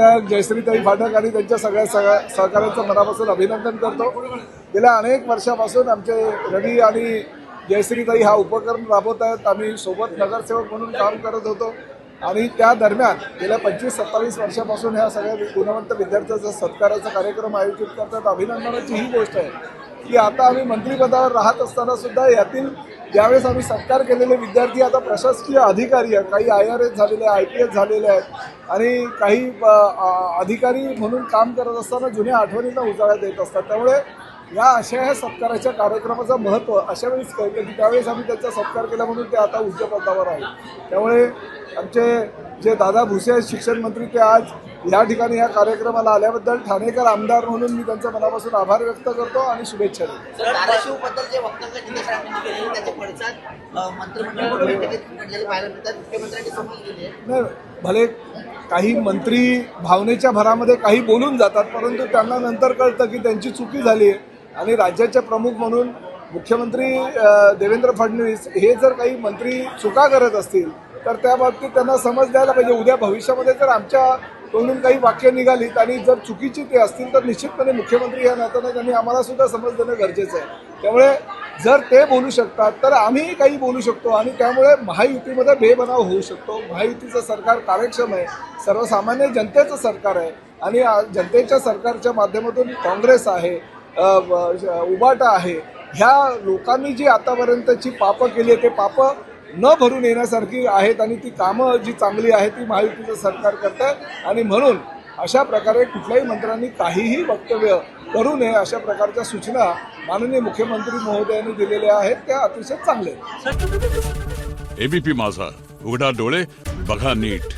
फाटक, जयश्रीताई फाटक आणि त्यांच्या सगळ्या सहकाऱ्यांचं मनापासून अभिनंदन करतो। गेल्या अनेक वर्षापासून आमचे रवी आणि जयश्रीताई हा उपक्रम राबवत आहेत। आम्ही सोबत नगरसेवक म्हणून काम करत होतो आणि त्या दरम्यान गेल्या 25-27 वर्षापासून ह्या सगळ्या गुणवंत विद्यार्थ्यांचा सत्काराचा कार्यक्रम आयोजित करतात। अभिनंदनाची ही गोष्ट आहे की आता आम्ही मंत्रिपदावर राहत असताना सुद्धा यातील ज्यावेळेस आम्ही सत्कार केलेले विद्यार्थी आता प्रशासकीय अधिकारी आहेत, काही IRS झालेले, IPS झालेले आहेत आणि काही अधिकारी म्हणून काम करत असताना जुन्या आठवणींना उजाळा देत असतात। त्यामुळे या अशा ह्या सत्काराच्या कार्यक्रमाचं महत्त्व अशा वेळेस कळतं की त्यावेळेस आम्ही त्यांचा सत्कार केला म्हणून ते आता उच्च पदावर आहेत। त्यामुळे आमचे जे दादा भुसे आहेत शिक्षण मंत्री, ते आज या ठिकाणी या कार्यक्रमाला आल्याबद्दल ठाणेकर आमदार म्हणून मी त्यांच्या मनापासून आभार व्यक्त करतो आणि शुभेच्छा देतो। धाराशिवबद्दल जे वक्तव्य जितेश राणेंनी केले त्याचे पडसाद मंत्रिमंडळ बैठकीत पडलेले पाहायला मिळतात। मुख्यमंत्र्यांनी समज दिली आहे। नाही, भले काही मंत्री भावनेच्या भरामध्ये काही बोलून जातात, परंतु त्यांना नंतर कळतं की त्यांची चुकी झाली आहे आणि राज्याचे प्रमुख म्हणून मुख्यमंत्री देवेंद्र फडणवीस हे जर काही मंत्री चुका करत असतील तर त्या बाबतीत त्यांना समज द्यायला पाहिजे। उद्या भविष्यामध्ये जर आमच्या तोंडून काही वाक्य निघालीत आणि जर चुकीची ते असतील तर निश्चितपणे मुख्यमंत्री या नात्याने त्यांनी आम्हाला सुद्धा समज देणं गरजेचं आहे। त्यामुळे जर ते बोलू शकतात तर आम्हीही काही बोलू शकतो आणि त्यामुळे महायुतीमध्ये बेबनाव होऊ शकतो। महायुतीचं सरकार कार्यक्षम आहे, सर्वसामान्य जनतेचं सरकार आहे आणि जनतेच्या सरकारच्या माध्यमातून काँग्रेस आहे, उबाटा आहे, ह्या लोकांनी जी आतापर्यंतची पापं केली आहे ते पापं न भरून येण्यासारखी आहेत आणि ती कामं जी चांगली आहेत ती महायुतीचं सरकार करत आहे आणि म्हणून अशा प्रकारे कुठल्याही मंत्र्यांनी काहीही वक्तव्य करू नये अशा प्रकारच्या सूचना माननीय मुख्यमंत्री महोदयांनी दिलेल्या आहेत, त्या अतिशय चांगल्या आहेत। ABP माझा, उघडा डोळे बघा नीट।